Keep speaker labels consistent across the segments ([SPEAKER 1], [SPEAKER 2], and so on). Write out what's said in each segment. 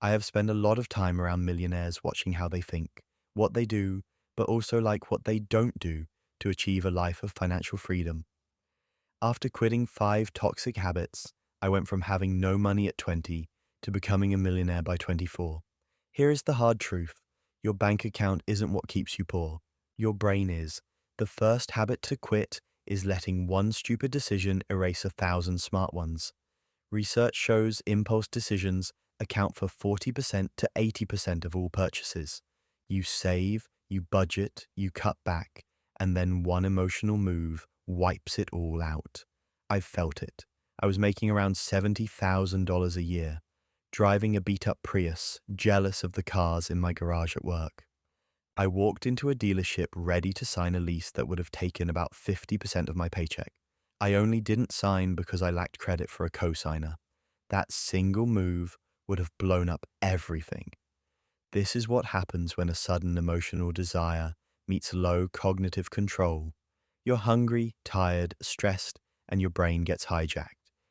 [SPEAKER 1] I have spent a lot of time around millionaires watching how they think, what they do, but also like what they don't do to achieve a life of financial freedom. After quitting 5 toxic habits, I went from having no money at 20 to becoming a millionaire by 24. Here is the hard truth. Your bank account isn't what keeps you poor. Your brain is. The first habit to quit is letting one stupid decision erase 1,000 smart ones. Research shows impulse decisions account for 40% to 80% of all purchases. You save, you budget, you cut back, and then one emotional move wipes it all out. I've felt it. I was making around $70,000 a year, driving a beat up Prius, jealous of the cars in my garage at work. I walked into a dealership ready to sign a lease that would have taken about 50% of my paycheck. I only didn't sign because I lacked credit for a cosigner. That single move would have blown up everything. This is what happens when a sudden emotional desire meets low cognitive control. You're hungry, tired, stressed, and your brain gets hijacked.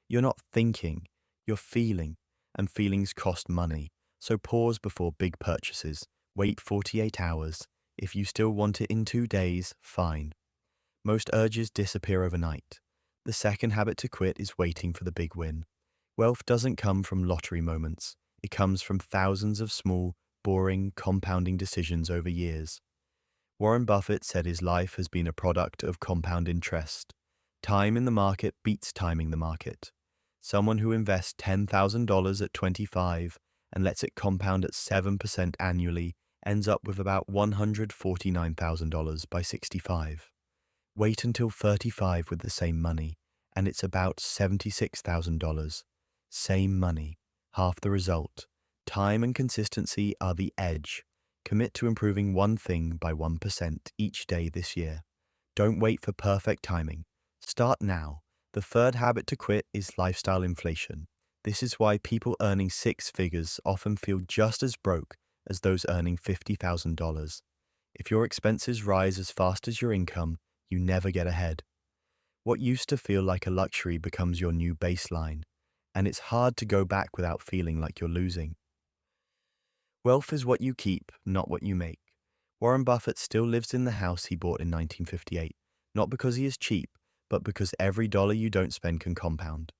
[SPEAKER 1] You're not thinking, you're feeling, and feelings cost money. So pause before big purchases. Wait 48 hours. If you still want it in 2 days, fine. Most urges disappear overnight. The second habit to quit is waiting for the big win. Wealth doesn't come from lottery moments. It comes from thousands of small, boring, compounding decisions over years. Warren Buffett said his life has been a product of compound interest. Time in the market beats timing the market. Someone who invests $10,000 at 25 and lets it compound at 7% annually ends up with about $149,000 by 65. Wait until 35 with the same money, and it's about $76,000. Same money, half the result. Time and consistency are the edge. Commit to improving one thing by 1% each day this year. Don't wait for perfect timing. Start now. The third habit to quit is lifestyle inflation. This is why people earning 6 figures often feel just as broke as those earning $50,000. If your expenses rise as fast as your income, you never get ahead. What used to feel like a luxury becomes your new baseline, and it's hard to go back without feeling like you're losing. Wealth is what you keep, not what you make. Warren Buffett still lives in the house he bought in 1958, not because he is cheap, but because every dollar you don't spend can compound.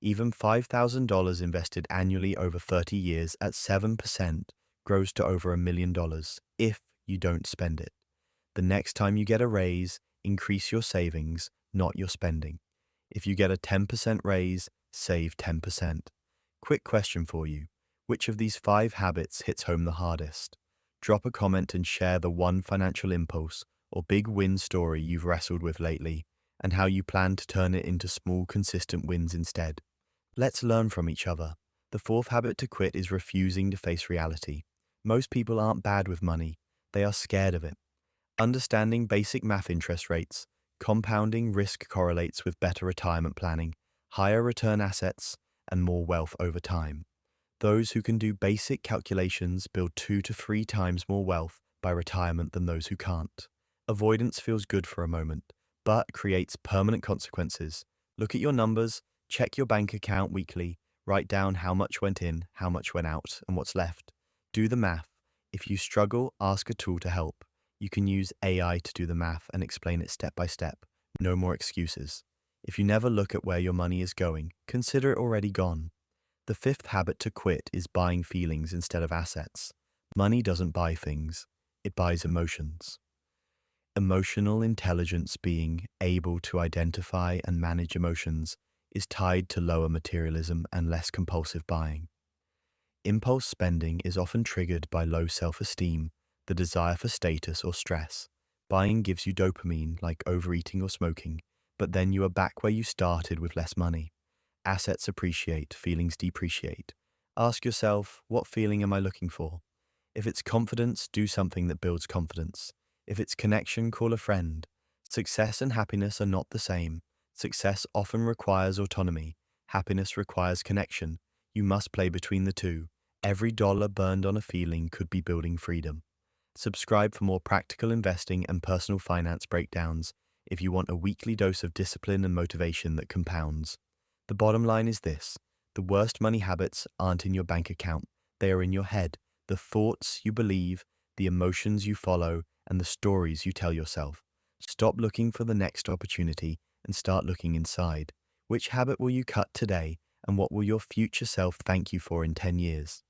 [SPEAKER 1] Even $5,000 invested annually over 30 years at 7% grows to over $1 million if you don't spend it. The next time you get a raise, increase your savings, not your spending. If you get a 10% raise, save 10%. Quick question for you. Which of these 5 habits hits home the hardest? Drop a comment and share the one financial impulse or big win story you've wrestled with lately and how you plan to turn it into small, consistent wins instead. Let's learn from each other. The fourth habit to quit is refusing to face reality. Most people aren't bad with money. They are scared of it. Understanding basic math interest rates, compounding risk correlates with better retirement planning, higher return assets, and more wealth over time. Those who can do basic calculations build 2 to 3 times more wealth by retirement than those who can't. Avoidance feels good for a moment, but creates permanent consequences. Look at your numbers, check your bank account weekly, write down how much went in, how much went out, and what's left. Do the math. If you struggle, ask a tool to help. You can use AI to do the math and explain it step by step. No more excuses. If you never look at where your money is going, consider it already gone. The fifth habit to quit is buying feelings instead of assets. Money doesn't buy things, it buys emotions. Emotional intelligence, being able to identify and manage emotions, is tied to lower materialism and less compulsive buying. Impulse spending is often triggered by low self-esteem, the desire for status or stress. Buying gives you dopamine, like overeating or smoking, but then you are back where you started with less money. Assets appreciate, feelings depreciate. Ask yourself, what feeling am I looking for? If it's confidence, do something that builds confidence. If it's connection, call a friend. Success and happiness are not the same. Success often requires autonomy. Happiness requires connection. You must play between the two. Every dollar burned on a feeling could be building freedom. Subscribe for more practical investing and personal finance breakdowns if you want a weekly dose of discipline and motivation that compounds. The bottom line is this: the worst money habits aren't in your bank account, They are in your head, the thoughts you believe, the emotions you follow, and the stories you tell yourself. Stop looking for the next opportunity and start looking inside. Which habit will you cut today, and what will your future self thank you for in 10 years?